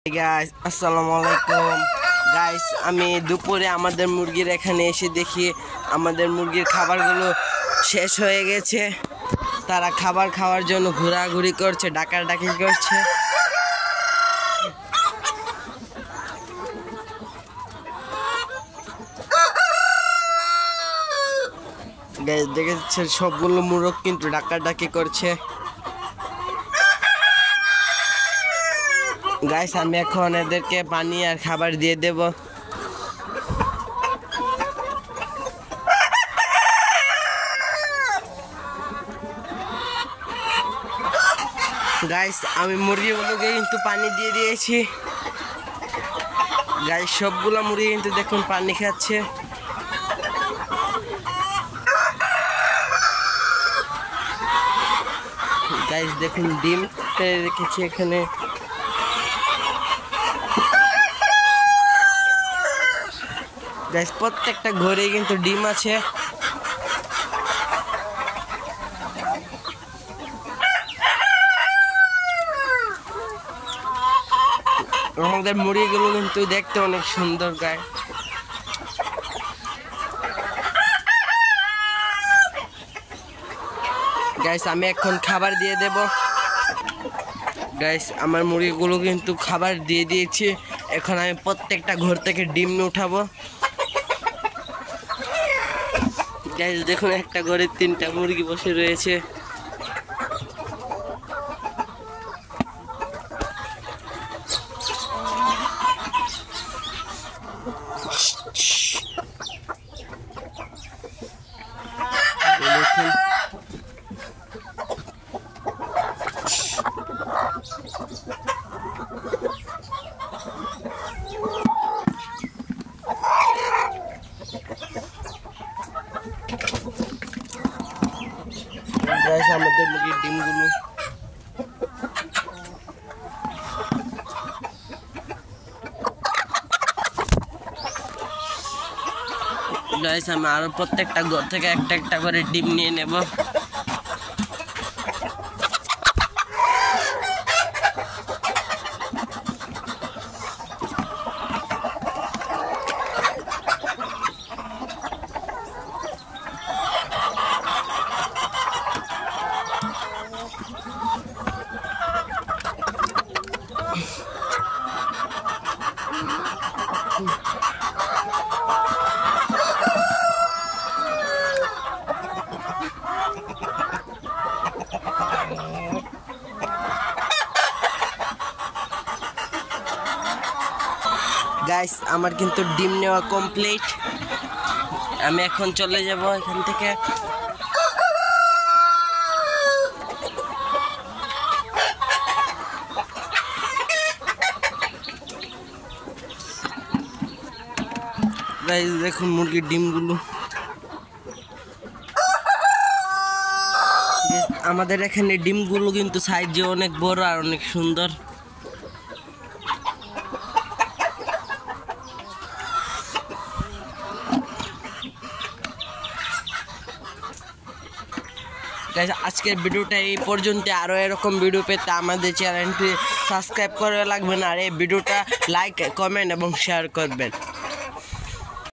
Guys আসসালামু আলাইকুম guys আমি দুপুরে আমাদের মুরগির এখানে এসে দেখি আমাদের মুরগির খাবারগুলো শেষ হয়ে গেছে। তারা খাবার খাওয়ার জন্য ঘোরাঘুরি করছে, ডাকাডাকি করছে। গাইস দেখেছেন সবগুলো মুরগ কিন্তু ডাকাডাকি করছে। গাইস আমি এখন এদেরকে পানি আর খাবার দিয়ে দেব। গাইস আমি মুরগিগুলোকে কিন্তু পানি দিয়ে দিয়েছি। গাইস সবগুলো মুরগি কিন্তু দেখুন পানি খাচ্ছে। গাইস দেখুন ডিম রেখেছি এখানে। গাইস প্রত্যেকটা ঘরে কিন্তু ডিম আছে। আমাদের মুরগিগুলো কিন্তু দেখতে অনেক সুন্দর। গাইস আমি এখন খাবার দিয়ে দেব। গাইস আমার মুরগিগুলো কিন্তু খাবার দিয়ে দিয়েছি। এখন আমি প্রত্যেকটা ঘর থেকে ডিম উঠাবো। গাইস দেখুন একটা ঘরে 3টা মুরগি বসে রয়েছে। গাইস আমাদের মুরগির ডিমগুলো গাইস আমি আরো প্রত্যেকটা ঘর থেকে একটা একটা করে ডিম নিয়ে নেব। গাইস আমার কিন্তু ডিম নেওয়া কমপ্লিট। আমি এখন চলে যাব এখান থেকে। গাইস দেখুন মুরগির ডিমগুলো। আমাদের এখানে ডিমগুলো কিন্তু সাইজে অনেক বড় আর অনেক সুন্দর। আজকের ভিডিওটা এই পর্যন্ত। আরও এরকম ভিডিও পেতে আমাদের চ্যানেলটি সাবস্ক্রাইব করে রাখবেন আর এই ভিডিওটা লাইক, কমেন্ট এবং শেয়ার করবেন।